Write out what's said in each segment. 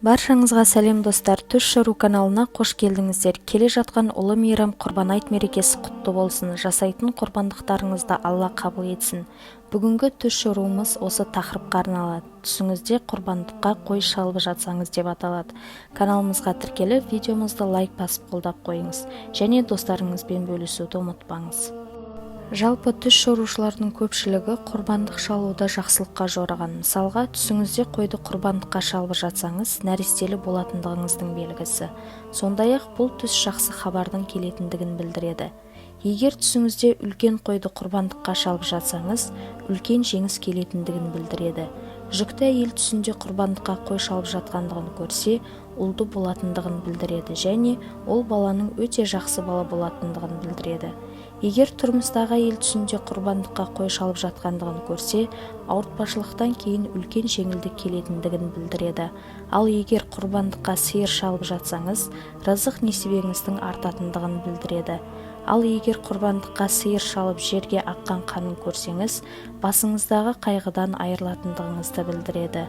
Баршаңызға сәлем достар, Түс Шыру каналына қош келдіңіздер. Келе жатқан ұлы мейрам Құрбан айт мерекесі құтты болсын. Жасайтын құрбандықтарыңызды Алла қабыл етсін. Бүгінгі Түс Шыруымыз осы тақырыпқа арналады. Түсіңізде құрбандыққа қой шалып жатсаңыз деп аталады. Каналымызға тіркеліп, видеомызды лайк басып қолдап қойыңыз. Және достарыңызбен бөлісуді ұмытпаңыз. Жалпы түс шырушылардың көпшілігі құрбандық шалуды жақсылыққа жорыған. Мысалға, түсіңізде қойды құрбандыққа шалып жатсаңыз, нәрестелі болатындығыңыздың белгісі. Сондай-ақ бұл түс жақсы хабардың келетіндігін білдіреді. Егер түсіңізде үлкен қойды құрбандыққа шалып жатсаңыз, үлкен жеңіс келетіндігін білдіреді. Жүкті әйел түсінде құрбандыққа қой шалып жатқандығын көрсе, ұлды болатындығын білдіреді және ол баланың өте жақсы бала болатындығын білдіреді. Егер тұрмыстағы әйел түсінде құрбандыққа қой шалып жатқандығын көрсе, ауыртпашылықтан кейін үлкен жеңілдік келетіндігін білдіреді. Ал егер құрбандыққа сиыр шалып жатсаңыз, рызық несібеңіздің артатындығын білдіреді. Ал егер құрбандыққа сиыр шалып жерге аққан қанын көрсеңіз, басыңыздағы қайғыдан айырылатындығыңызды білдіреді.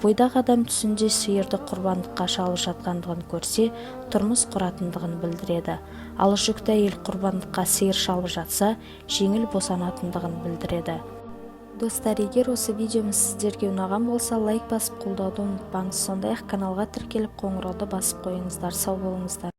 Бойдақ адам түсінде сиырды құрбандыққа шалып жатқандығын көрсе, тұрмыс құратындығын білдіреді. Ал жүкті әйел құрбандыққа сиыр шалып жатса, жеңіл босанатындығын білдіреді. Достар, егер осы видеомыз сіздерге ұнаған болса, лайк басып қолдауды ұмытпаңыз. Сондай-ақ каналға тіркеліп қоңырауды басып қойыңыздар. Сау болыңыздар.